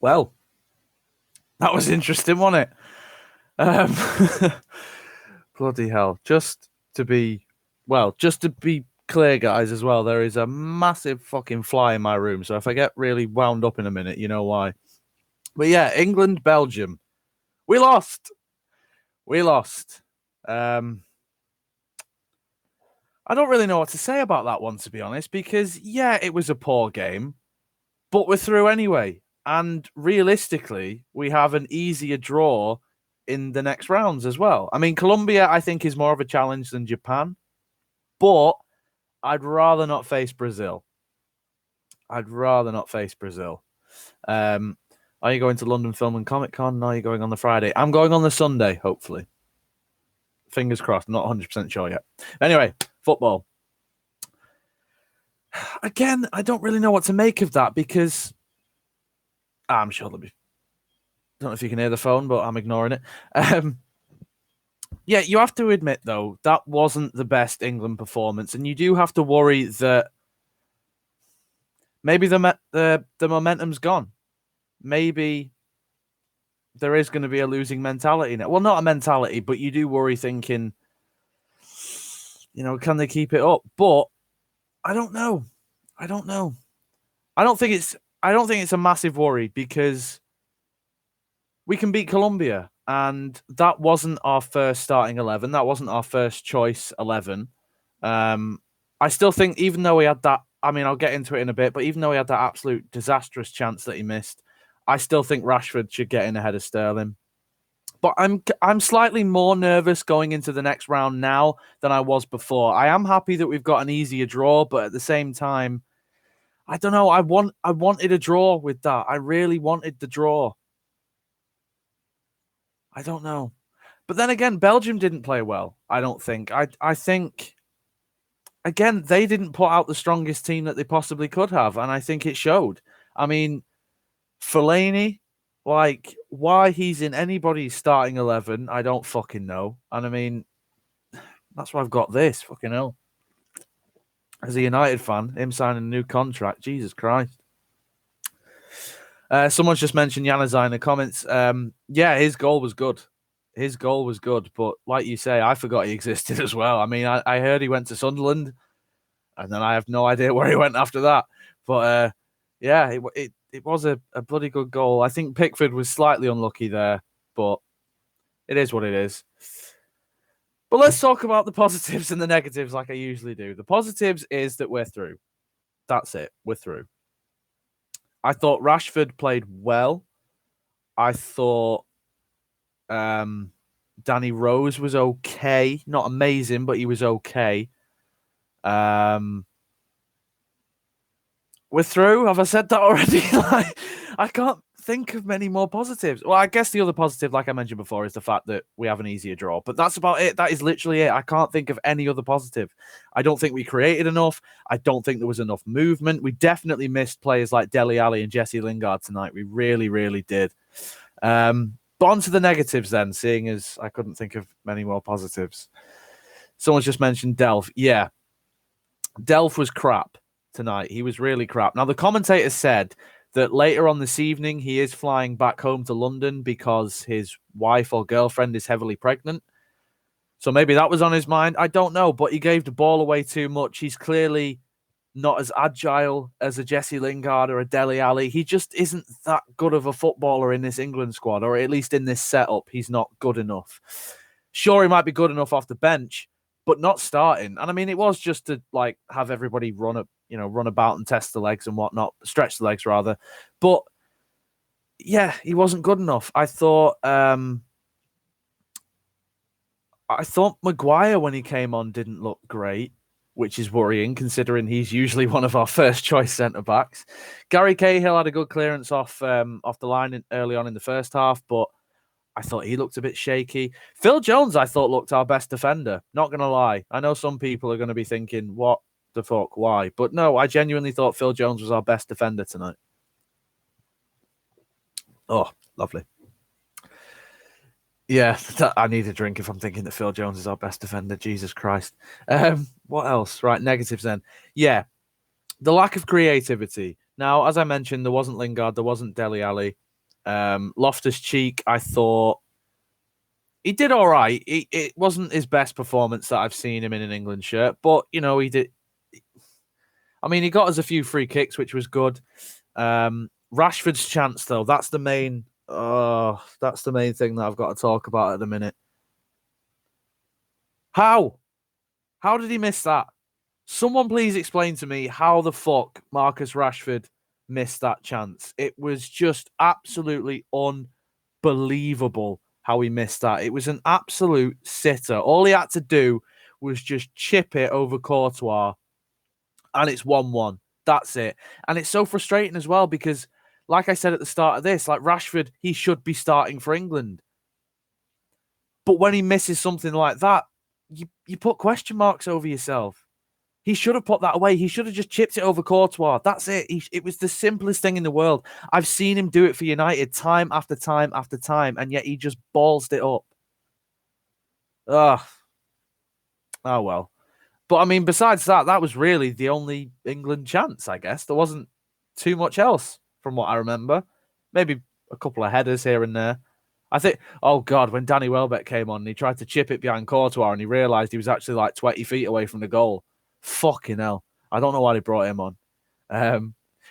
Well, that was interesting, wasn't it? Bloody hell. Just to be clear, guys, as well, there is a massive fucking fly in my room. So if I get really wound up in a minute, you know why. But yeah, England, Belgium. We lost. We lost. I don't really know what to say about that one, to be honest, because yeah, it was a poor game, but we're through anyway. And realistically, we have an easier draw in the next rounds as well. I mean, Colombia, I think, is more of a challenge than Japan, but I'd rather not face Brazil. I'd rather not face Brazil. Are you going to London Film and Comic Con? No, you're going on the Friday. I'm going on the Sunday, hopefully. Fingers crossed. I'm not 100% sure yet. Anyway, football. Again, I don't really know what to make of that because I'm sure there'll be. Don't know if you can hear the phone, but I'm ignoring it. Yeah, you have to admit, though, that wasn't the best England performance, and you do have to worry that maybe the momentum's gone. Maybe there is going to be a losing mentality now. Well, not a mentality, but you do worry thinking, can they keep it up? But I don't know. I don't think it's a massive worry because we can beat Colombia, and that wasn't our first starting 11. That wasn't our first choice 11. I still think, even though we had that, I mean, I'll get into it in a bit, but even though he had that absolute disastrous chance that he missed, I still think Rashford should get in ahead of Sterling. But I'm slightly more nervous going into the next round now than I was before. I am happy that we've got an easier draw, but at the same time, I don't know. I wanted a draw with that. I really wanted the draw. I don't know. But then again, Belgium didn't play well, I don't think. I think, again, they didn't put out the strongest team that they possibly could have, and I think it showed. I mean, Fellaini, like, why he's in anybody's starting 11, I don't fucking know. And I mean, that's why I've got this, fucking hell. As a United fan, him signing a new contract, Jesus Christ. Someone's just mentioned Januzaj in the comments. Yeah, his goal was good. His goal was good, but like you say, I forgot he existed as well. I mean, I heard he went to Sunderland, and then I have no idea where he went after that. But yeah, it was a bloody good goal. I think Pickford was slightly unlucky there, but it is what it is. But let's talk about the positives and the negatives like I usually do. The positives is that we're through. That's it. We're through. I thought Rashford played well. I thought Danny Rose was okay. Not amazing, but he was okay. We're through. Have I said that already? I can't think of many more positives. Well, I guess the other positive, like I mentioned before, is the fact that we have an easier draw. But that's about it. That is literally it. I can't think of any other positive. I don't think we created enough. I don't think there was enough movement. We definitely missed players like Dele Alli and Jesse Lingard tonight. We really, really did. But on to the negatives then, seeing as I couldn't think of many more positives. Someone's just mentioned Delph. Yeah, Delph was crap tonight. He was really crap. Now, the commentator said that later on this evening, he is flying back home to London because his wife or girlfriend is heavily pregnant. So maybe that was on his mind. I don't know, but he gave the ball away too much. He's clearly not as agile as a Jesse Lingard or a Dele Alli. He just isn't that good of a footballer in this England squad, or at least in this setup, he's not good enough. Sure, he might be good enough off the bench, but not starting. And I mean, it was just to like have everybody run about and test the legs and whatnot, stretch the legs rather. But yeah, he wasn't good enough. I thought Maguire when he came on didn't look great, which is worrying considering he's usually one of our first choice centre backs. Gary Cahill had a good clearance off the line early on in the first half, but I thought he looked a bit shaky. Phil Jones, I thought, looked our best defender. Not going to lie. I know some people are going to be thinking, what the fuck, why? But no, I genuinely thought Phil Jones was our best defender tonight. Oh, lovely. Yeah, I need a drink if I'm thinking that Phil Jones is our best defender. Jesus Christ. What else? Right, negatives then. Yeah, the lack of creativity. Now, as I mentioned, there wasn't Lingard, there wasn't Dele Alli. Loftus-Cheek, I thought he did all right. It wasn't his best performance that I've seen him in an England shirt, but he did. I mean, he got us a few free kicks, which was good. Rashford's chance, though, that's the main. That's the main thing that I've got to talk about at the minute. How did he miss that? Someone please explain to me how the fuck Marcus Rashford missed that chance. It was just absolutely unbelievable how he missed that. It was an absolute sitter. All he had to do was just chip it over Courtois, and it's 1-1. That's it. And it's so frustrating as well because, like I said at the start of this, like Rashford, he should be starting for England. But when he misses something like that, you put question marks over yourself. He should have put that away. He should have just chipped it over Courtois. That's it. It was the simplest thing in the world. I've seen him do it for United time after time after time, and yet he just ballsed it up. Ugh. Oh, well. But, I mean, besides that, that was really the only England chance, I guess. There wasn't too much else from what I remember. Maybe a couple of headers here and there. I think, oh, God, when Danny Welbeck came on, he tried to chip it behind Courtois and he realised he was actually like 20 feet away from the goal. Fucking hell. I don't know why they brought him on.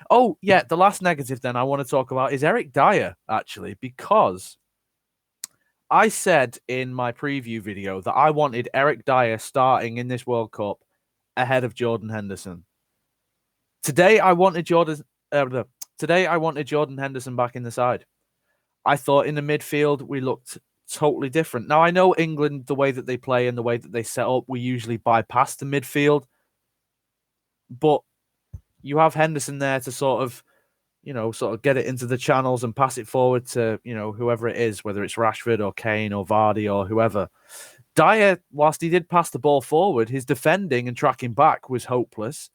Oh, yeah, the last negative then I want to talk about is Eric Dyer, actually, because I said in my preview video that I wanted Eric Dyer starting in this World Cup ahead of Jordan Henderson. Today, I wanted Jordan Henderson back in the side. I thought in the midfield, we looked totally different. Now, I know England, the way that they play and the way that they set up, we usually bypass the midfield. But you have Henderson there to sort of get it into the channels and pass it forward to, whoever it is, whether it's Rashford or Kane or Vardy or whoever. Dyer, whilst he did pass the ball forward, his defending and tracking back was hopeless.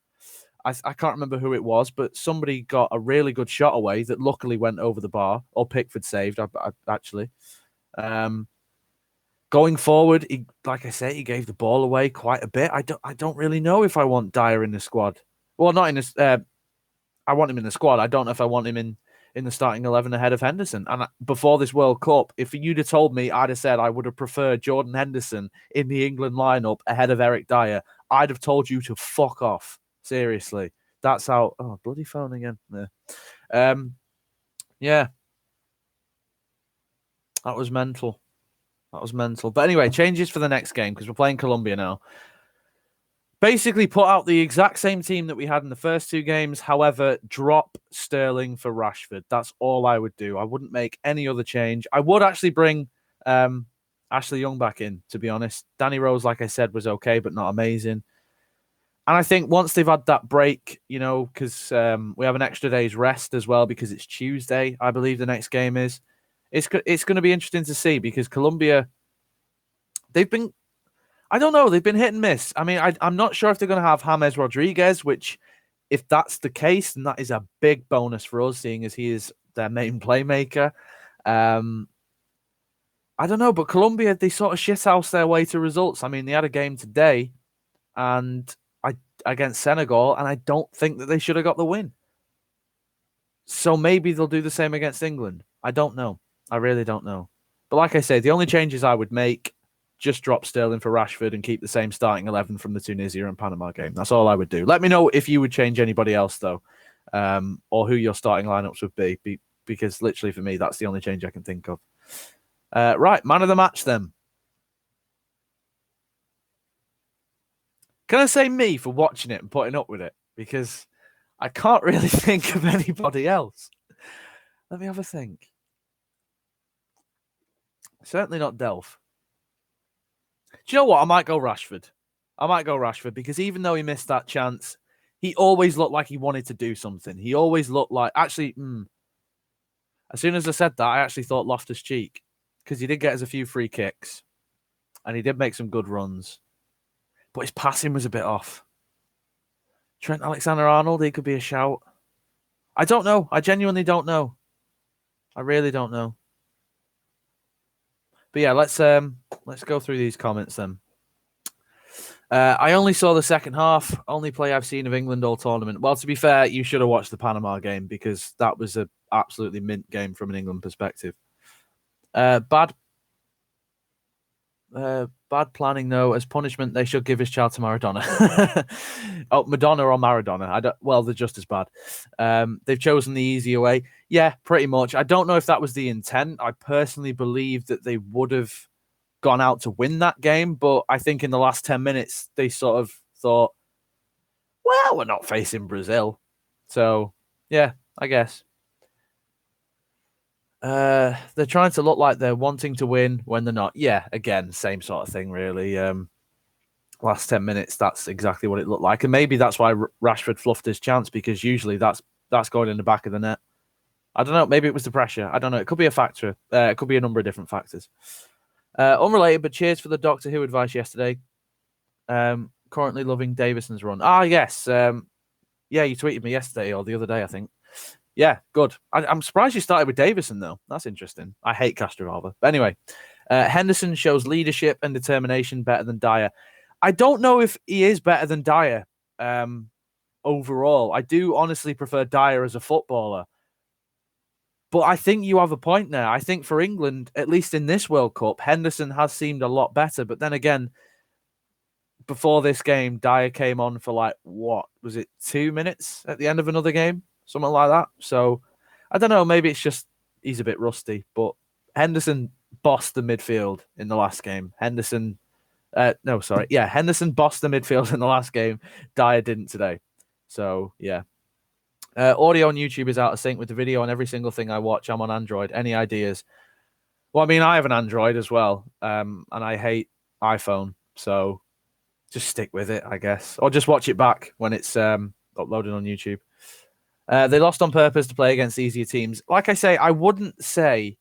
I can't remember who it was, but somebody got a really good shot away that luckily went over the bar, or Pickford saved, actually. Going forward, like I say, he gave the ball away quite a bit. I don't really know if I want Dyer in the squad. Well, not in this. I want him in the squad. I don't know if I want him in the starting 11 ahead of Henderson. And before this World Cup, if you'd have told me, I'd have said I would have preferred Jordan Henderson in the England lineup ahead of Eric Dyer. I'd have told you to fuck off. Seriously. That's how... Oh, bloody phone again. Yeah. Yeah. That was mental. But anyway, changes for the next game because we're playing Colombia now. Basically put out the exact same team that we had in the first two games. However, drop Sterling for Rashford. That's all I would do. I wouldn't make any other change. I would actually bring Ashley Young back in, to be honest. Danny Rose, like I said, was okay, but not amazing. And I think once they've had that break, because we have an extra day's rest as well because it's Tuesday, I believe the next game is. It's going to be interesting to see because Colombia, they've been hit and miss. I mean, I'm not sure if they're going to have James Rodriguez, which, if that's the case, then that is a big bonus for us, seeing as he is their main playmaker. I don't know, but Colombia, they sort of shithouse their way to results. I mean, they had a game today and against Senegal, and I don't think that they should have got the win. So maybe they'll do the same against England. I don't know. I really don't know. But like I say, the only changes I would make, just drop Sterling for Rashford and keep the same starting 11 from the Tunisia and Panama game. That's all I would do. Let me know if you would change anybody else, though, or who your starting lineups would be, because literally for me, that's the only change I can think of. Right, man of the match, then. Can I say me for watching it and putting up with it? Because I can't really think of anybody else. Let me have a think. Certainly not Delph. Do you know what? I might go Rashford because even though he missed that chance, he always looked like he wanted to do something. He always looked like... Actually, as soon as I said that, I actually thought Loftus-Cheek because he did get us a few free kicks and he did make some good runs. But his passing was a bit off. Trent Alexander-Arnold, he could be a shout. I don't know. I genuinely don't know. I really don't know. But yeah, let's go through these comments then. I only saw the second half. Only play I've seen of England all tournament. Well, to be fair, you should have watched the Panama game because that was a absolutely mint game from an England perspective. Bad planning, though. As punishment, they should give his child to Maradona. Oh, Madonna or Maradona. I don't. Well, they're just as bad. They've chosen the easier way. Yeah, pretty much. I don't know if that was the intent. I personally believe that they would have gone out to win that game, but I think in the last 10 minutes they sort of thought, well, we're not facing Brazil, so yeah, I guess. They're trying to look like they're wanting to win when they're not. Yeah, again, same sort of thing, really. Last 10 minutes, that's exactly what it looked like. And maybe that's why Rashford fluffed his chance, because usually that's going in the back of the net. I don't know. Maybe it was the pressure. I don't know. It could be a factor. It could be a number of different factors. Unrelated, but cheers for the Doctor Who advice yesterday. Currently loving Davison's run. Ah, yes. Yeah, you tweeted me yesterday or the other day, I think. Yeah, good. I'm surprised you started with Davison, though. That's interesting. I hate Castrovalva. But anyway, Henderson shows leadership and determination better than Dyer. I don't know if he is better than Dyer overall. I do honestly prefer Dyer as a footballer. But I think you have a point there. I think for England, at least in this World Cup, Henderson has seemed a lot better. But then again, before this game, Dyer came on for like, what was it, 2 minutes at the end of another game? Something like that. So I don't know. Maybe it's just he's a bit rusty. But Henderson bossed the midfield in the last game. Henderson bossed the midfield in the last game. Dyer didn't today. So yeah. Audio on YouTube is out of sync with the video on every single thing I watch. I'm on Android. Any ideas? Well, I mean, I have an Android as well, and I hate iPhone. So just stick with it, I guess. Or just watch it back when it's uploaded on YouTube. They lost on purpose to play against easier teams. Like I say, I wouldn't say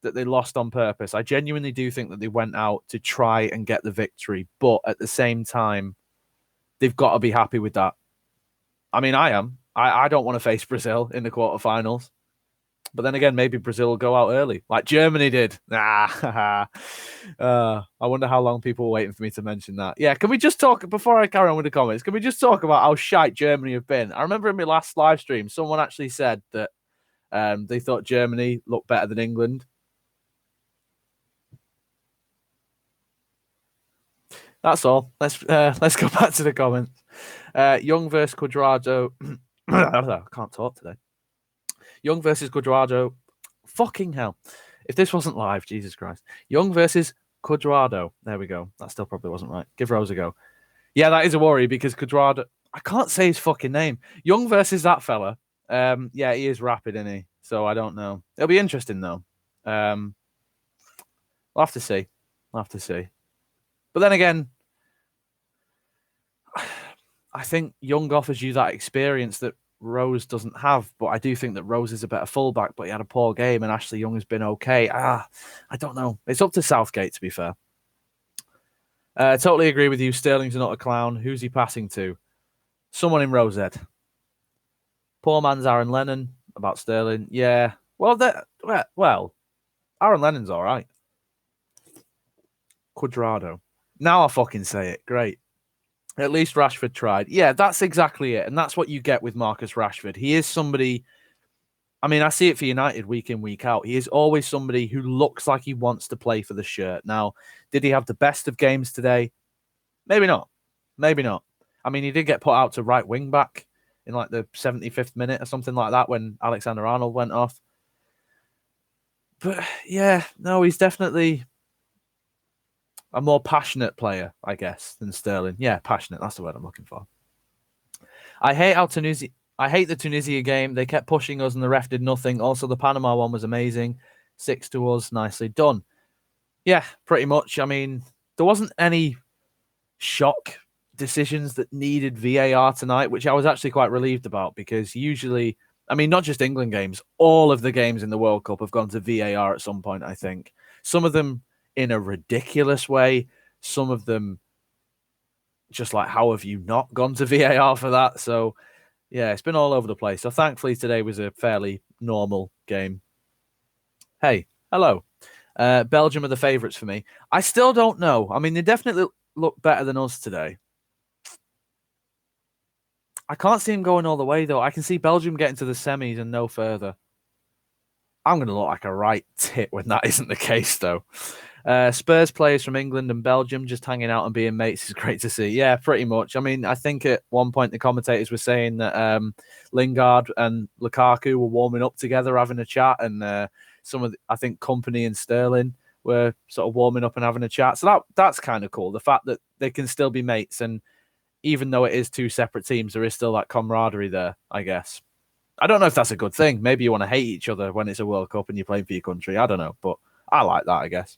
that they lost on purpose. I genuinely do think that they went out to try and get the victory. But at the same time, they've got to be happy with that. I mean, I am. I don't want to face Brazil in the quarterfinals. But then again, maybe Brazil will go out early, like Germany did. I wonder how long people were waiting for me to mention that. Yeah, can we just talk, before I carry on with the comments, can we just talk about how shite Germany have been? I remember in my last live stream, someone actually said that they thought Germany looked better than England. That's all. Let's go back to the comments. Young versus Cuadrado. I can't talk today. Young versus Cuadrado. Fucking hell. If this wasn't live, Jesus Christ. Young versus Cuadrado. There we go. That still probably wasn't right. Give Rose a go. Yeah, that is a worry because Cuadrado... I can't say his fucking name. Young versus that fella. Yeah, he is rapid, isn't he? So I don't know. It'll be interesting, though. We'll have to see. We'll have to see. But then again, I think Young offers you that experience that Rose doesn't have, but I do think that Rose is a better fullback, but he had a poor game and Ashley Young has been okay. I don't know. It's up to Southgate, to be fair. Totally agree with you. Sterling's not a clown. Who's he passing to? Someone in Rosette. Poor man's Aaron Lennon about Sterling. Yeah. Well, Aaron Lennon's all right. Cuadrado. Now I fucking say it. Great. At least Rashford tried. Yeah, that's exactly it. And that's what you get with Marcus Rashford. He is somebody... I mean, I see it for United week in, week out. He is always somebody who looks like he wants to play for the shirt. Now, did he have the best of games today? Maybe not. Maybe not. I mean, he did get put out to right wing back in like the 75th minute or something like that when Alexander-Arnold went off. But yeah, no, he's definitely a more passionate player, I guess, than Sterling. Yeah, passionate. That's the word I'm looking for. I hate the Tunisia game. They kept pushing us and the ref did nothing. Also, the Panama one was amazing. 6 to us. Nicely done. Yeah, pretty much. I mean, there wasn't any shock decisions that needed VAR tonight, which I was actually quite relieved about because usually, I mean, not just England games, all of the games in the World Cup have gone to VAR at some point, I think. Some of them in a ridiculous way. Some of them just like, how have you not gone to VAR for that? So, yeah, it's been all over the place. So, thankfully, today was a fairly normal game. Hey, hello. Belgium are the favourites for me. I still don't know. I mean, they definitely look better than us today. I can't see them going all the way, though. I can see Belgium getting to the semis and no further. I'm going to look like a right tit when that isn't the case, though. Spurs players from England and Belgium just hanging out and being mates is great to see. Yeah, pretty much. I mean, I think at one point the commentators were saying that Lingard and Lukaku were warming up together, having a chat, and I think Company and Sterling were sort of warming up and having a chat. So that's kind of cool. The fact that they can still be mates, and even though it is two separate teams, there is still that camaraderie there, I guess. I don't know if that's a good thing. Maybe you want to hate each other when it's a World Cup and you're playing for your country. I don't know, but I like that, I guess.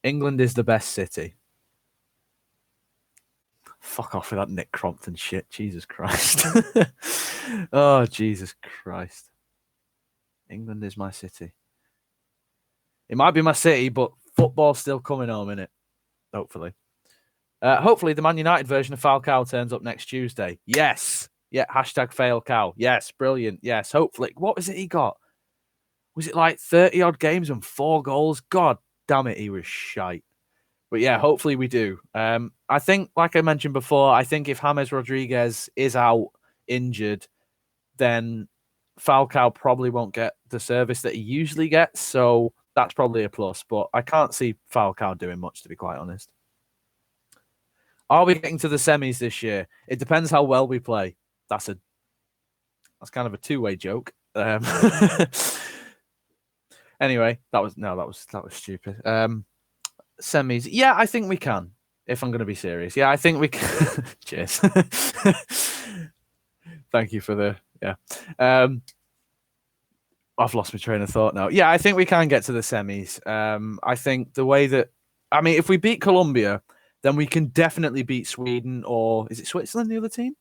England is the best city. Fuck off with that Nick Crompton shit. Jesus Christ. Oh, Jesus Christ. England is my city. It might be my city, but football's still coming home, innit? Hopefully. Hopefully the Man United version of Falcao turns up next Tuesday. Yes. Yeah, hashtag fail cow. Yes, brilliant. Yes, hopefully. What was it he got? Was it like 30 odd games and 4 goals? God damn it, he was shite. But yeah, hopefully we do. I think, like I mentioned before, I think if James Rodriguez is out injured, then Falcao probably won't get the service that he usually gets. So that's probably a plus. But I can't see Falcao doing much, to be quite honest. Are we getting to the semis this year? It depends how well we play. That's kind of a two-way joke. Anyway, that was stupid. Semis, yeah, I think we can. If I'm going to be serious, yeah, I think we can. Cheers. Thank you for the I've lost my train of thought now. Yeah, I think we can get to the semis. I think the way that if we beat Colombia, then we can definitely beat Sweden, or is it Switzerland, the other team?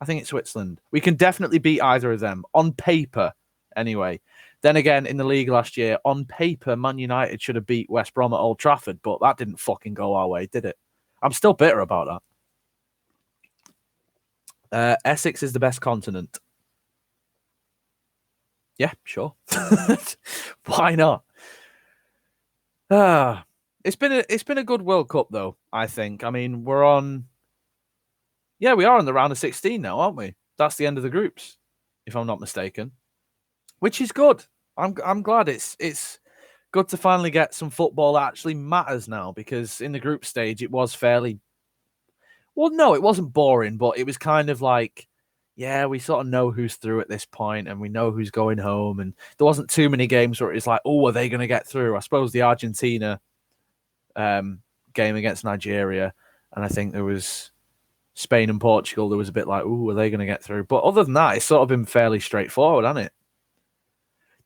I think it's Switzerland. We can definitely beat either of them on paper, anyway. Then again, in the league last year, on paper, Man United should have beat West Brom at Old Trafford, but that didn't fucking go our way, did it? I'm still bitter about that. Essex is the best continent. Yeah, sure. Why not? It's been a good World Cup though, I think. I mean, we are in the round of 16 now, aren't we? That's the end of the groups, if I'm not mistaken. Which is good. I'm glad it's good to finally get some football that actually matters now, because in the group stage it was fairly no, it wasn't boring, but it was kind of like, yeah, we sort of know who's through at this point and we know who's going home, and there wasn't too many games where it's like, oh, are they going to get through? I suppose the Argentina game against Nigeria, and I think there was Spain and Portugal, there was a bit like, oh, are they going to get through? But other than that, it's sort of been fairly straightforward, hasn't it?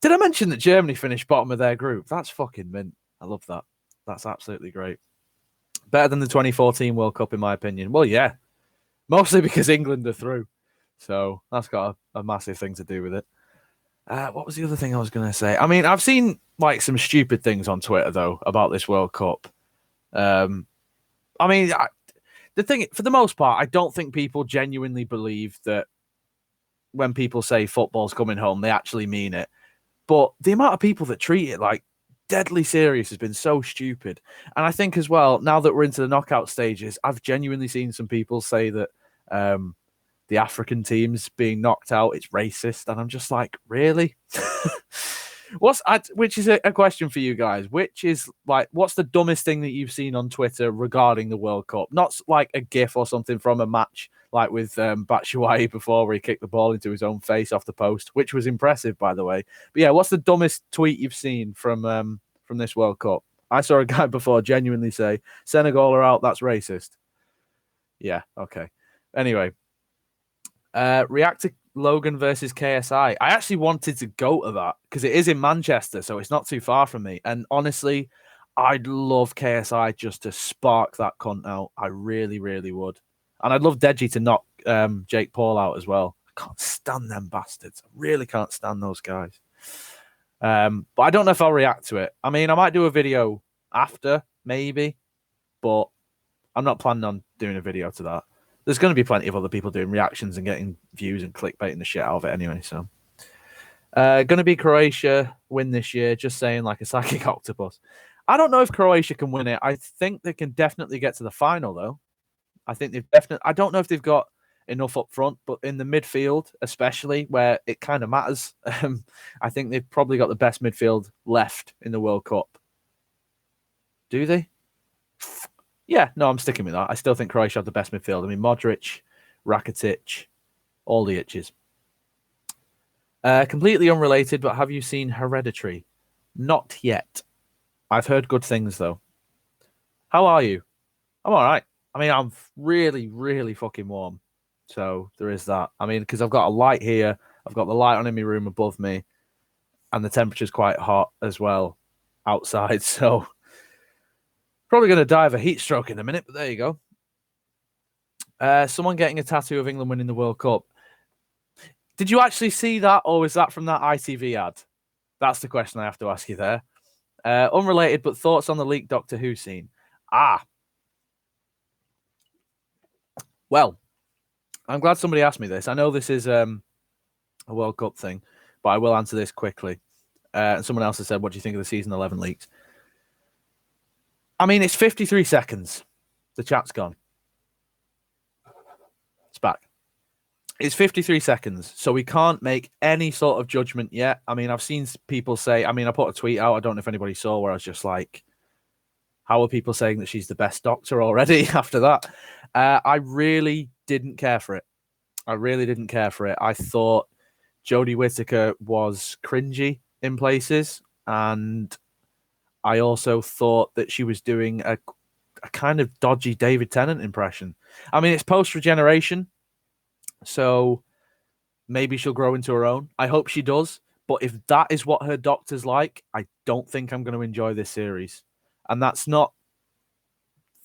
Did I mention that Germany finished bottom of their group? That's fucking mint. I love that. That's absolutely great. Better than the 2014 World Cup, in my opinion. Well, yeah. Mostly because England are through. So that's got a massive thing to do with it. What was the other thing I was going to say? I mean, I've seen like some stupid things on Twitter, though, about this World Cup. The thing, for the most part, I don't think people genuinely believe that when people say football's coming home, they actually mean it. But the amount of people that treat it like deadly serious has been so stupid. And I think as well, now that we're into the knockout stages, I've genuinely seen some people say that the African teams being knocked out, it's racist. And I'm just like, really? Which is a question for you guys. Which is like, what's the dumbest thing that you've seen on Twitter regarding the World Cup? Not like a GIF or something from a match like with Batshuayi before, where he kicked the ball into his own face off the post, which was impressive, by the way. But yeah, what's the dumbest tweet you've seen from this World Cup? I saw a guy before genuinely say, Senegal are out, that's racist. Yeah, okay. Anyway, react to Logan versus KSI. I actually wanted to go to that because it is in Manchester, so it's not too far from me. And honestly, I'd love KSI just to spark that cunt out. I really, really would. And I'd love Deji to knock Jake Paul out as well. I can't stand them bastards. I really can't stand those guys. But I don't know if I'll react to it. I mean, I might do a video after, maybe, but I'm not planning on doing a video to that. There's going to be plenty of other people doing reactions and getting views and clickbaiting the shit out of it anyway. So, going to be Croatia win this year, just saying, like a psychic octopus. I don't know if Croatia can win it. I think they can definitely get to the final, though. I think they've definitely. I don't know if they've got enough up front, but in the midfield, especially where it kind of matters, I think they've probably got the best midfield left in the World Cup. Do they? Yeah, no, I'm sticking with that. I still think Croatia have the best midfield. I mean, Modric, Rakitic, all the itches. Completely unrelated, but have you seen Hereditary? Not yet. I've heard good things, though. How are you? I'm all right. I mean, I'm really, really fucking warm. So there is that. I mean, because I've got a light here, I've got the light on in my room above me, and the temperature's quite hot as well outside. So probably going to die of a heat stroke in a minute, but there you go. Someone getting a tattoo of England winning the World Cup. Did you actually see that, or was that from that ITV ad? That's the question I have to ask you there. Unrelated, but thoughts on the leaked Doctor Who scene? Well, I'm glad somebody asked me this. I know this is a World Cup thing, but I will answer this quickly. And someone else has said, what do you think of the season 11 leaks? I mean, it's 53 seconds. The chat's gone. It's back. It's 53 seconds, so we can't make any sort of judgment yet. I mean, I've seen people say, I put a tweet out, I don't know if anybody saw, where I was just like, how are people saying that she's the best Doctor already after that? I really didn't care for it. I thought Jodie Whittaker was cringy in places, and I also thought that she was doing a kind of dodgy David Tennant impression. I mean, it's post-regeneration, so maybe she'll grow into her own. I hope she does. But if that is what her Doctor's like, I don't think I'm going to enjoy this series. And that's not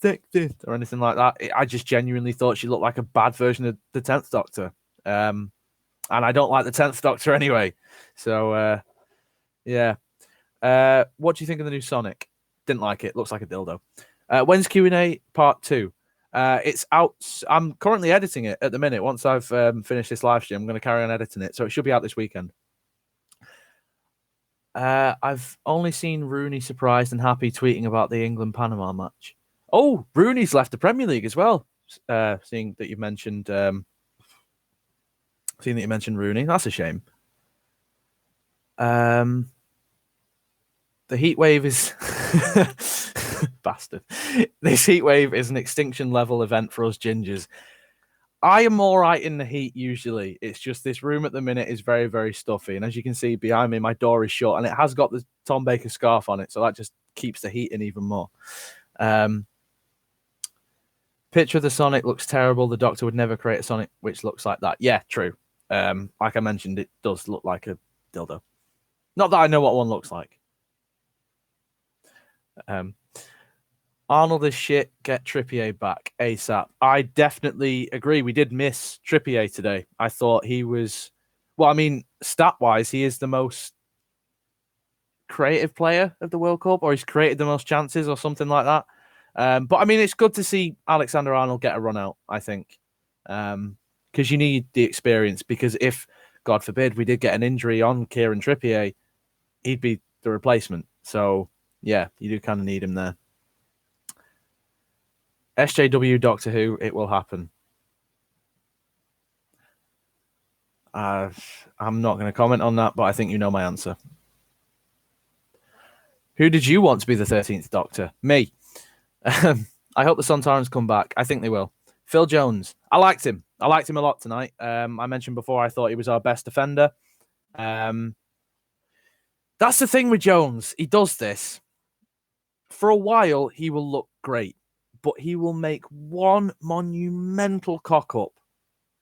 thick or anything like that. I just genuinely thought she looked like a bad version of the 10th Doctor. And I don't like the 10th Doctor anyway. So, yeah. What do you think of the new Sonic? Didn't like it. Looks like a dildo. When's Q&A part 2? It's out. I'm currently editing it at the minute. Once I've finished this live stream, I'm going to carry on editing it. So it should be out this weekend. I've only seen Rooney surprised and happy tweeting about the England-Panama match. Oh, Rooney's left the Premier League as well. Seeing that you mentioned Rooney. That's a shame. The heat wave is... Bastard. This heat wave is an extinction level event for us gingers. I am all right in the heat usually. It's just this room at the minute is very, very stuffy. And as you can see behind me, my door is shut and it has got the Tom Baker scarf on it. So that just keeps the heat in even more. Picture of the Sonic looks terrible. The Doctor would never create a Sonic which looks like that. Yeah, true. Like I mentioned, it does look like a dildo. Not that I know what one looks like. Arnold is shit. Get Trippier back ASAP. I definitely agree. We did miss Trippier today. I thought he was... Well, I mean, stat-wise, he is the most creative player of the World Cup, or he's created the most chances or something like that. But, I mean, it's good to see Alexander Arnold get a run out, I think. Because you need the experience. Because if, God forbid, we did get an injury on Kieran Trippier, he'd be the replacement. So, yeah, you do kind of need him there. SJW Doctor Who, it will happen. I'm not going to comment on that, but I think you know my answer. Who did you want to be the 13th Doctor? Me. I hope the Sontarans come back. I think they will. Phil Jones. I liked him. I liked him a lot tonight. I mentioned before I thought he was our best defender. That's the thing with Jones. He does this. For a while, he will look great. But he will make one monumental cock-up.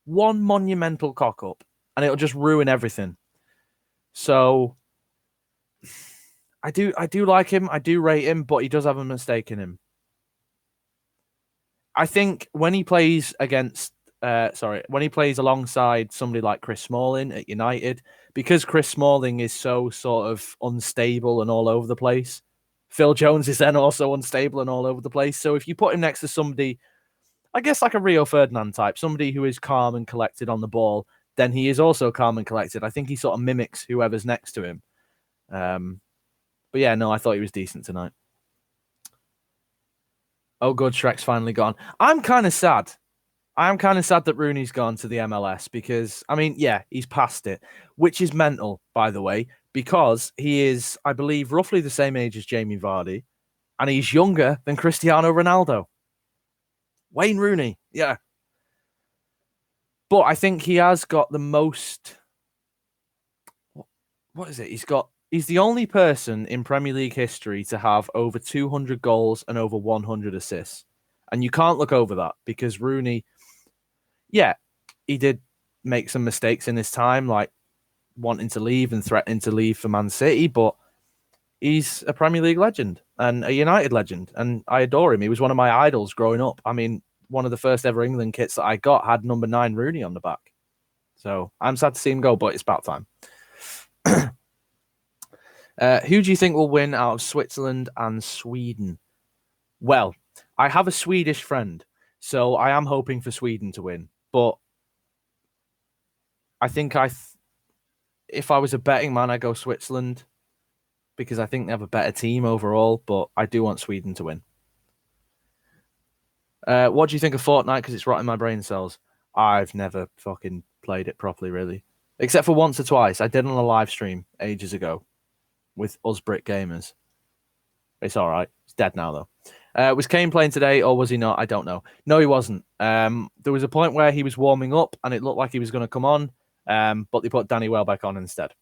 And it'll just ruin everything. So, I do like him. I do rate him, but he does have a mistake in him. I think when he plays alongside somebody like Chris Smalling at United, because Chris Smalling is so sort of unstable and all over the place, Phil Jones is then also unstable and all over the place. So if you put him next to somebody, I guess like a Rio Ferdinand type, somebody who is calm and collected on the ball, then he is also calm and collected. I think he sort of mimics whoever's next to him. But yeah, no, I thought he was decent tonight. Oh, good, Shrek's finally gone. I'm kind of sad. I am kind of sad that Rooney's gone to the MLS because, I mean, yeah, he's past it, which is mental, by the way, because he is, I believe, roughly the same age as Jamie Vardy, and he's younger than Cristiano Ronaldo. Wayne Rooney, yeah. But I think he has got the most. What is it? He's the only person in Premier League history to have over 200 goals and over 100 assists. And you can't look over that because Rooney, yeah, he did make some mistakes in his time, like wanting to leave and threatening to leave for Man City, but he's a Premier League legend and a United legend, and I adore him. He was one of my idols growing up. I mean, one of the first ever England kits that I got had number 9 Rooney on the back. So I'm sad to see him go, but it's about time. Who do you think will win out of Switzerland and Sweden? Well, I have a Swedish friend, so I am hoping for Sweden to win. But I think if I was a betting man, I'd go Switzerland because I think they have a better team overall, but I do want Sweden to win. What do you think of Fortnite? Because it's rotting my brain cells. I've never fucking played it properly, really. Except for once or twice. I did on a live stream ages ago with us Brit Gamers. It's all right. It's dead now, though. Was Kane playing today or was he not? I don't know. No, he wasn't. There was a point where he was warming up and it looked like he was going to come on, but they put Danny Welbeck on instead.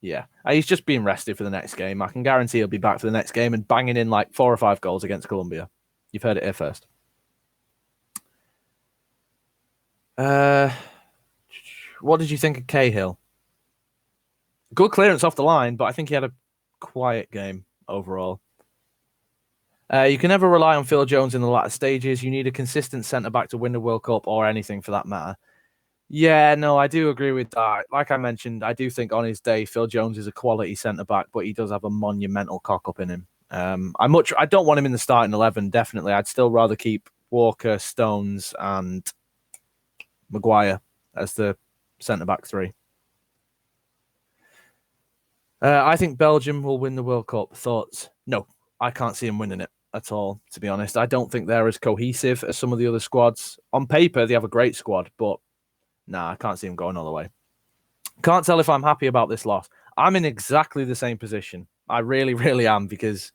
Yeah, he's just being rested for the next game. I can guarantee he'll be back for the next game and banging in like 4 or 5 goals against Colombia. You've heard it here first. What did you think of Cahill? Good clearance off the line, but I think he had a quiet game overall. You can never rely on Phil Jones in the latter stages. You need a consistent centre-back to win the World Cup or anything for that matter. Yeah, no, I do agree with that. Like I mentioned, I do think on his day, Phil Jones is a quality centre-back, but he does have a monumental cock-up in him. I don't want him in the starting 11, definitely. I'd still rather keep Walker, Stones, and Maguire as the centre-back 3. I think Belgium will win the World Cup. Thoughts? No, I can't see them winning it at all, to be honest. I don't think they're as cohesive as some of the other squads. On paper, they have a great squad, but I can't see them going all the way. Can't tell if I'm happy about this loss. I'm in exactly the same position. I really, really am because,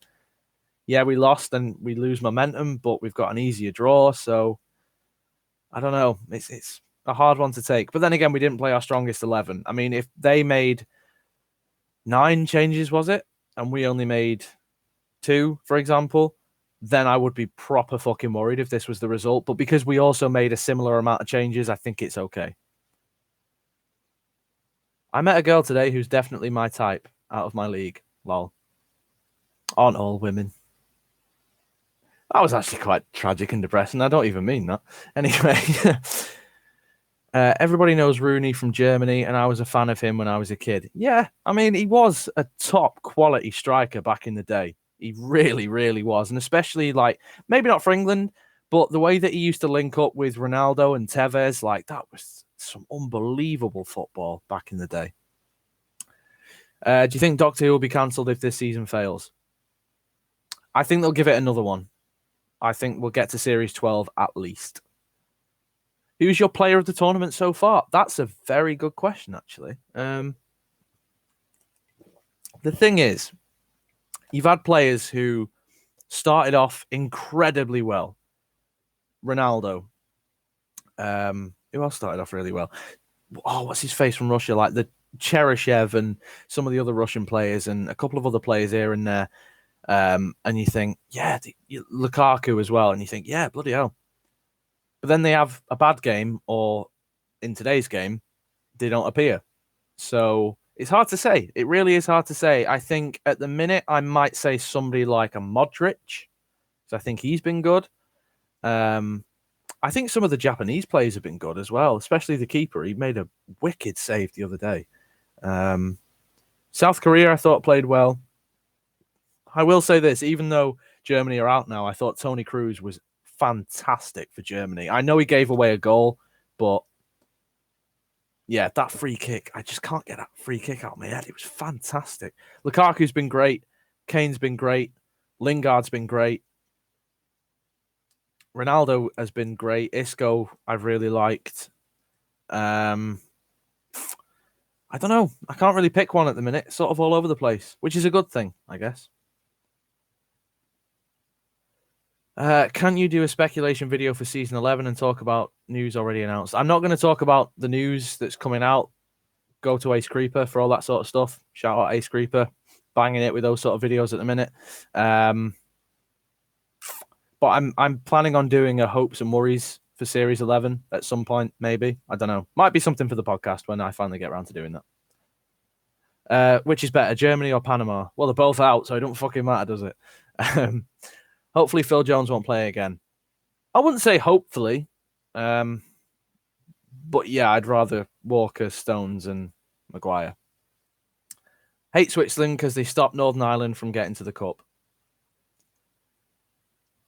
yeah, we lost and we lose momentum, but we've got an easier draw. So I don't know. It's a hard one to take. But then again, we didn't play our strongest 11. I mean, if they made 9 changes, was it? And we only made 2, for example, then I would be proper fucking worried if this was the result. But because we also made a similar amount of changes, I think it's okay. I met a girl today who's definitely my type out of my league. Lol. Aren't all women? That was actually quite tragic and depressing. I don't even mean that. Anyway, everybody knows Rooney from Germany, and I was a fan of him when I was a kid. Yeah, I mean, he was a top quality striker back in the day. He really, really was. And especially, like, maybe not for England, but the way that he used to link up with Ronaldo and Tevez, like, that was some unbelievable football back in the day. Do you think Doctor Who will be cancelled if this season fails? I think they'll give it another one. I think we'll get to Series 12 at least. Who's your player of the tournament so far? That's a very good question, actually. The thing is, you've had players who started off incredibly well. Ronaldo. Who else started off really well? Oh, what's his face from Russia? Like the Cheryshev and some of the other Russian players and a couple of other players here and there. And you think, yeah, Lukaku as well. And you think, yeah, bloody hell. But then they have a bad game, or in today's game, they don't appear. So it's hard to say. It really is hard to say. I think at the minute, I might say somebody like a Modric. So I think he's been good. I think some of the Japanese players have been good as well, especially the keeper. He made a wicked save the other day. South Korea, I thought, played well. I will say this, even though Germany are out now, I thought Toni Kroos was fantastic for Germany. I know he gave away a goal, but yeah, that free kick, I just can't get that free kick out of my head. It was fantastic. Lukaku's been great. Kane's been great. Lingard's been great. Ronaldo has been great. Isco, I've really liked. I don't know. I can't really pick one at the minute. Sort of all over the place, which is a good thing, I guess. Can you do a speculation video for season 11 and talk about news already announced? I'm not going to talk about the news that's coming out. Go to Ace Creeper for all that sort of stuff. Shout out Ace Creeper, banging it with those sort of videos at the minute. But I'm planning on doing a hopes and worries for Series 11 at some point, maybe. I don't know. Might be something for the podcast when I finally get around to doing that. Which is better, Germany or Panama? Well, they're both out, so it don't fucking matter, does it? Hopefully Phil Jones won't play again. I wouldn't say hopefully. But yeah, I'd rather Walker, Stones, and Maguire. Hate Switzerland because they stopped Northern Ireland from getting to the Cup.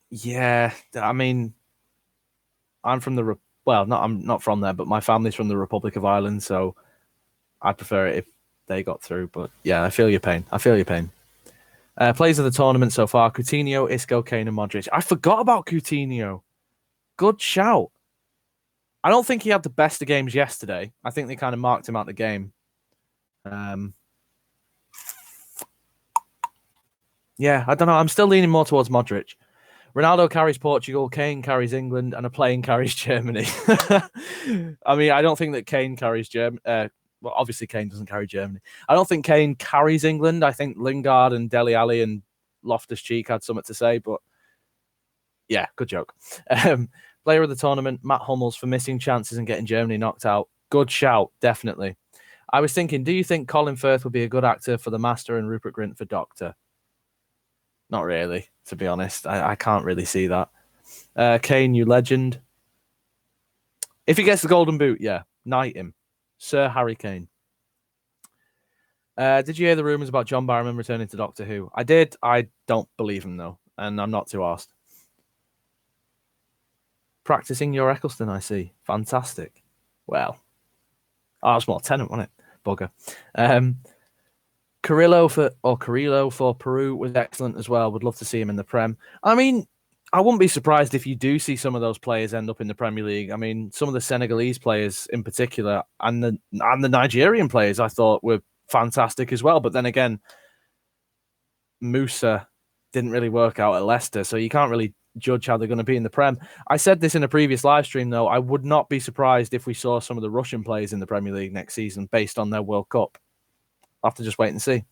Yeah, I mean, I'm from the I'm not from there, but my family's from the Republic of Ireland, so I'd prefer it if they got through. But yeah, I feel your pain. Players of the tournament so far: Coutinho, Isco, Kane, and Modric. I forgot about Coutinho. Good shout. I don't think he had the best of games yesterday. I think they kind of marked him out the game. Yeah, I don't know. I'm still leaning more towards Modric. Ronaldo carries Portugal, Kane carries England, and a plane carries Germany. I mean, I don't think that Kane carries Germany. Well, obviously, Kane doesn't carry Germany. I don't think Kane carries England. I think Lingard and Dele Alli and Loftus-Cheek had something to say, but yeah, good joke. Player of the tournament, Matt Hummels, for missing chances and getting Germany knocked out. Good shout, definitely. I was thinking, do you think Colin Firth would be a good actor for the Master and Rupert Grint for Doctor? Not really, to be honest. I can't really see that. Kane, you legend. If he gets the golden boot, yeah, knight him. Sir Harry Kane. Did you hear the rumours about John Barrowman returning to Doctor Who? I did. I don't believe him, though, and I'm not too arsed. Practicing your Eccleston, I see. Fantastic. Well, that's more Tennant, wasn't it? Bugger. Carrillo for Peru was excellent as well. Would love to see him in the Prem. I mean, I wouldn't be surprised if you do see some of those players end up in the Premier League. I mean, some of the Senegalese players in particular and the Nigerian players I thought were fantastic as well. But then again, Musa didn't really work out at Leicester, so you can't really judge how they're going to be in the Prem. I said this in a previous live stream, though. I would not be surprised if we saw some of the Russian players in the Premier League next season based on their World Cup. I'll have to just wait and see.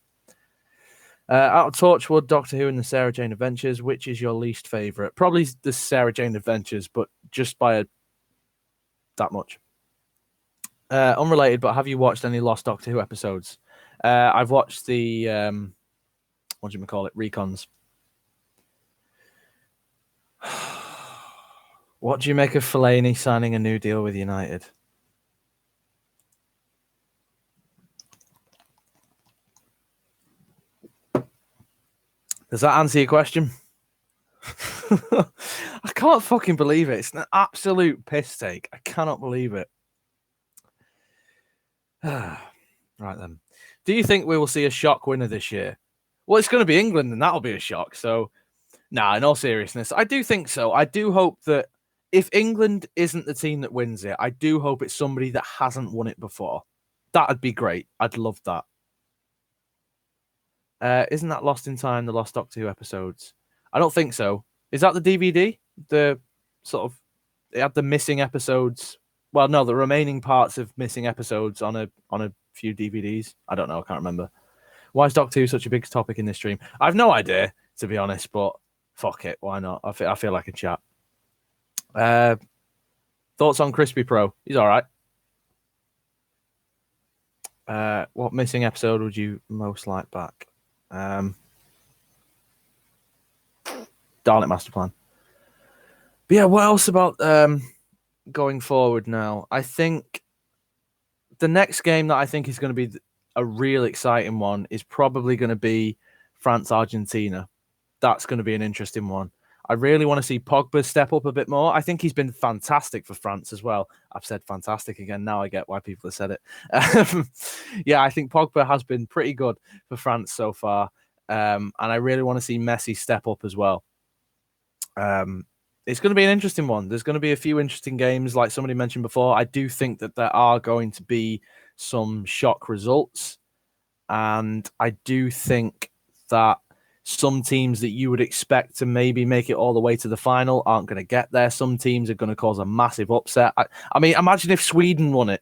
Out of Torchwood, Doctor Who, and the Sarah Jane Adventures, which is your least favourite? Probably the Sarah Jane Adventures, but just by that much. Unrelated, but have you watched any Lost Doctor Who episodes? I've watched the, what do you call it, Recons. What do you make of Fellaini signing a new deal with United? Does that answer your question? I can't fucking believe it. It's an absolute piss take. I cannot believe it. Right then. Do you think we will see a shock winner this year? Well, it's going to be England, and that'll be a shock. So, in all seriousness, I do think so. I do hope that if England isn't the team that wins it, I do hope it's somebody that hasn't won it before. That'd be great. I'd love that. Isn't that Lost in Time, the Lost Doctor Who episodes? I don't think so. Is that the DVD? The sort of, it had the missing episodes. Well, no, the remaining parts of missing episodes on a few DVDs. I don't know. I can't remember. Why is Doctor Who such a big topic in this stream? I have no idea, to be honest, but fuck it. Why not? I feel like a chat. Thoughts on Crispy Pro? He's all right. What missing episode would you most like back? Dalek Master Plan. But yeah, what else about going forward now? I think the next game that I think is going to be a real exciting one is probably going to be France-Argentina. That's going to be an interesting one. I really want to see Pogba step up a bit more. I think he's been fantastic for France as well. I've said fantastic again. Now I get why people have said it. Yeah, I think Pogba has been pretty good for France so far. And I really want to see Messi step up as well. It's going to be an interesting one. There's going to be a few interesting games, like somebody mentioned before. I do think that there are going to be some shock results, and I do think that some teams that you would expect to maybe make it all the way to the final aren't going to get there. Some teams are going to cause a massive upset. I mean, imagine if Sweden won it.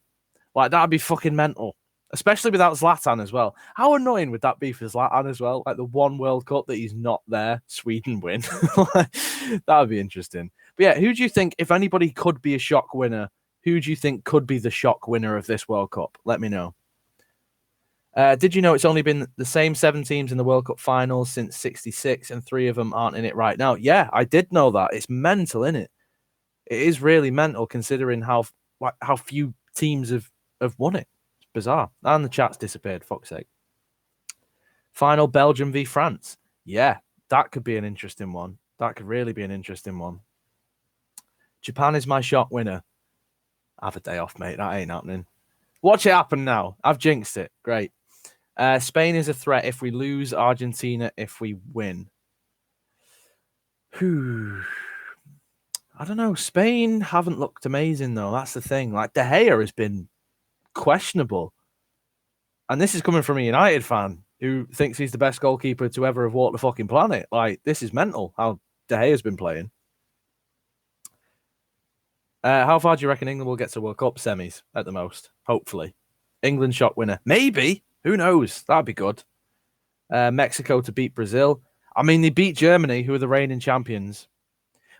Like, that'd be fucking mental. Especially without Zlatan as well. How annoying would that be for Zlatan as well? Like the one World Cup that he's not there, Sweden win. That would be interesting. But yeah, who do you think, if anybody could be a shock winner, who do you think could be the shock winner of this World Cup? Let me know. Did you know it's only been the same 7 teams in the World Cup finals since '66, and 3 of them aren't in it right now? Yeah, I did know that. It's mental, isn't it? It is really mental considering how few teams have won it. It's bizarre. And the chat's disappeared, fuck's sake. Final Belgium v France. Yeah, that could be an interesting one. That could really be an interesting one. Japan is my shock winner. Have a day off, mate. That ain't happening. Watch it happen now. I've jinxed it. Great. Spain is a threat if we lose. Argentina if we win. I don't know. Spain haven't looked amazing, though. That's the thing. Like, De Gea has been questionable. And this is coming from a United fan who thinks he's the best goalkeeper to ever have walked the fucking planet. Like, this is mental how De Gea has been playing. How far do you reckon England will get to World Cup semis at the most? Hopefully. England shock winner. Maybe. Who knows? That'd be good. Mexico to beat Brazil. I mean, they beat Germany, who are the reigning champions.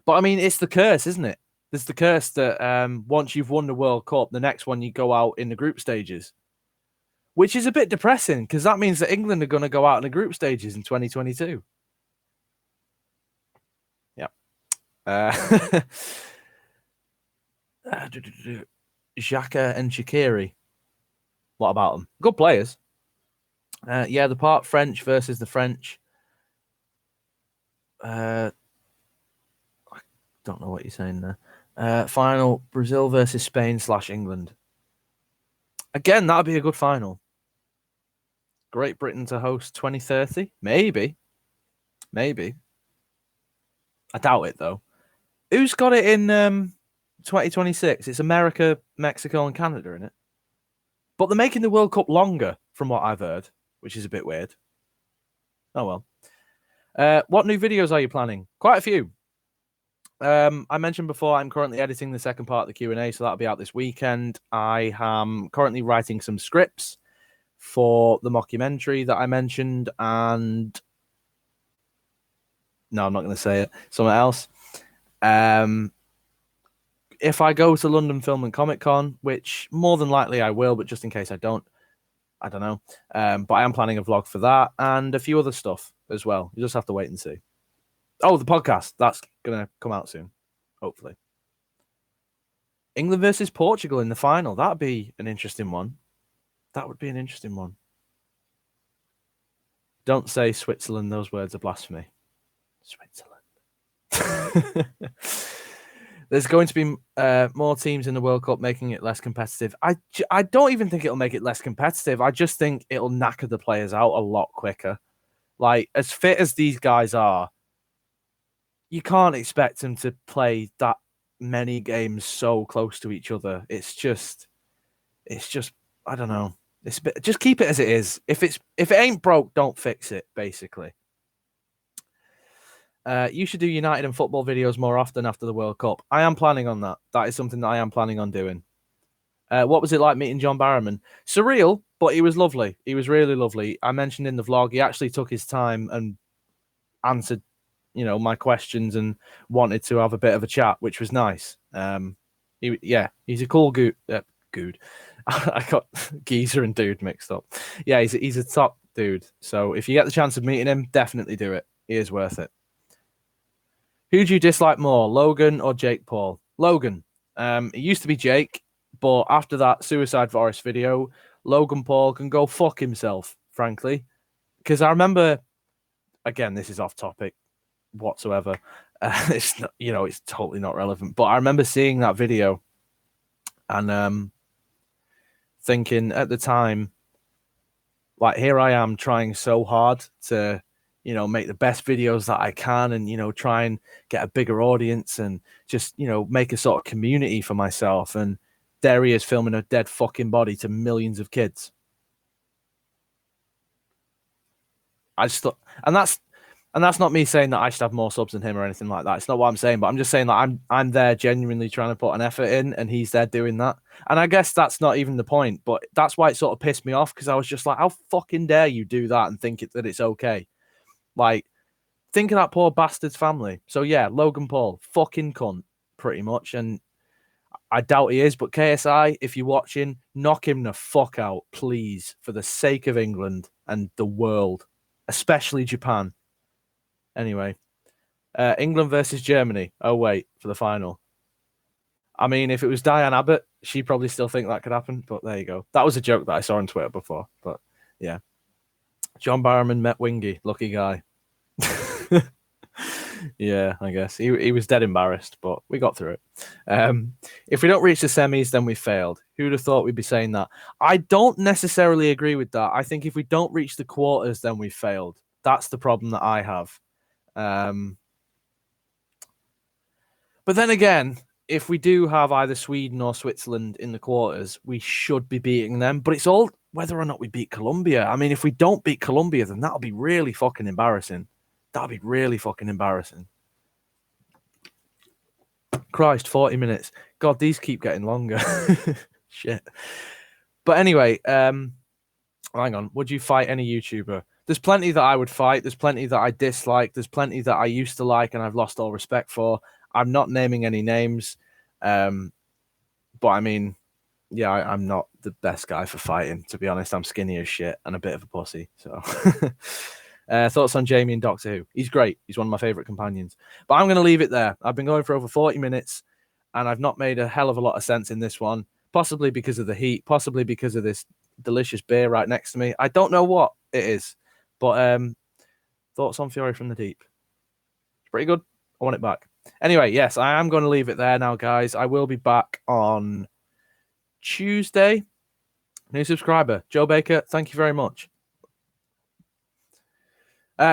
But, I mean, it's the curse, isn't it? There's the curse that once you've won the World Cup, the next one you go out in the group stages. Which is a bit depressing, because that means that England are going to go out in the group stages in 2022. Yeah. Xhaka and Shaqiri. What about them? Good players. Yeah, the part French versus the French. I don't know what you're saying there. Final Brazil versus Spain / England. Again, that'd be a good final. Great Britain to host 2030? Maybe. I doubt it, though. Who's got it in 2026? It's America, Mexico, and Canada, isn't it? But they're making the World Cup longer, from what I've heard, which is a bit weird. Oh, well. What new videos are you planning? Quite a few. I mentioned before I'm currently editing the second part of the Q&A, so that'll be out this weekend. I am currently writing some scripts for the mockumentary that I mentioned, and no, I'm not going to say it. Something else. If I go to London Film and Comic Con, which more than likely I will, but just in case I don't know. But I am planning a vlog for that and a few other stuff as well. You just have to wait and see. Oh, the podcast. That's going to come out soon, hopefully. England versus Portugal in the final. That'd be an interesting one. That would be an interesting one. Don't say Switzerland. Those words are blasphemy. Switzerland. There's going to be more teams in the World Cup, making it less competitive. I don't even think it'll make it less competitive. I just think it'll knacker the players out a lot quicker. Like, as fit as these guys are, you can't expect them to play that many games so close to each other. It's just, I don't know. Just keep it as it is. If it ain't broke, don't fix it, basically. You should do United and football videos more often after the World Cup. I am planning on that. That is something that I am planning on doing. What was it like meeting John Barrowman? Surreal, but he was lovely. He was really lovely. I mentioned in the vlog, he actually took his time and answered, my questions and wanted to have a bit of a chat, which was nice. He's a cool dude. I got geezer and dude mixed up. Yeah, he's a top dude. So if you get the chance of meeting him, definitely do it. He is worth it. Who do you dislike more, Logan or Jake Paul? Logan. It used to be Jake, but after that Suicide Forest video, Logan Paul can go fuck himself, frankly. Because I remember, again, this is off topic whatsoever. It's not, it's totally not relevant. But I remember seeing that video and thinking at the time, like, here I am trying so hard to make the best videos that I can and, try and get a bigger audience and just, make a sort of community for myself. And there he is filming a dead fucking body to millions of kids. I just thought, and that's not me saying that I should have more subs than him or anything like that. It's not what I'm saying, but I'm just saying that I'm there genuinely trying to put an effort in, and he's there doing that. And I guess that's not even the point, but that's why it sort of pissed me off, because I was just like, how fucking dare you do that and think that it's okay? Like, think of that poor bastard's family. So yeah, Logan Paul, fucking cunt, pretty much. And I doubt he is, but KSI, if you're watching, knock him the fuck out, please, for the sake of England and the world, especially Japan. Anyway, England versus Germany. Oh, wait, for the final. I mean, if it was Diane Abbott, she'd probably still think that could happen, but there you go. That was a joke that I saw on Twitter before, but yeah. John Barrowman met Wingy. Lucky guy. Yeah, I guess. He was dead embarrassed, but we got through it. If we don't reach the semis, then we failed. Who'd have thought we'd be saying that? I don't necessarily agree with that. I think if we don't reach the quarters, then we failed. That's the problem that I have. But then again, if we do have either Sweden or Switzerland in the quarters, we should be beating them. But it's all whether or not we beat Colombia. I mean, if we don't beat Colombia, then that'll be really fucking embarrassing. That'll be really fucking embarrassing. Christ, 40 minutes. God, these keep getting longer. Shit. But anyway, hang on. Would you fight any YouTuber? There's plenty that I would fight. There's plenty that I dislike. There's plenty that I used to like and I've lost all respect for. I'm not naming any names. But I mean, yeah, I'm not the best guy for fighting, to be honest. I'm skinny as shit and a bit of a pussy. So thoughts on Jamie and Doctor Who? He's great. He's one of my favorite companions. But I'm going to leave it there. I've been going for over 40 minutes and I've not made a hell of a lot of sense in this one, possibly because of the heat, possibly because of this delicious beer right next to me. I don't know what it is, but thoughts on Fury from the Deep? It's pretty good. I want it back. Anyway, yes, I am going to leave it there now, guys. I will be back on Tuesday. New subscriber, Joe Baker, thank you very much.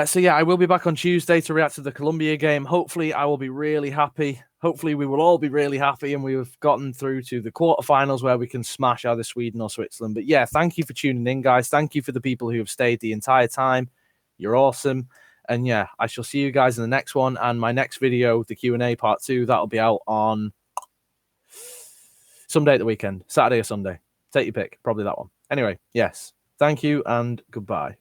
So yeah, I will be back on Tuesday to react to the Colombia game. Hopefully, I will be really happy. Hopefully, we will all be really happy and we have gotten through to the quarterfinals where we can smash either Sweden or Switzerland. But yeah, thank you for tuning in, guys. Thank you for the people who have stayed the entire time. You're awesome. And yeah, I shall see you guys in the next one. And my next video, the Q&A part 2, that'll be out on some day at the weekend, Saturday or Sunday. Take your pick, probably that one. Anyway, yes, thank you and goodbye.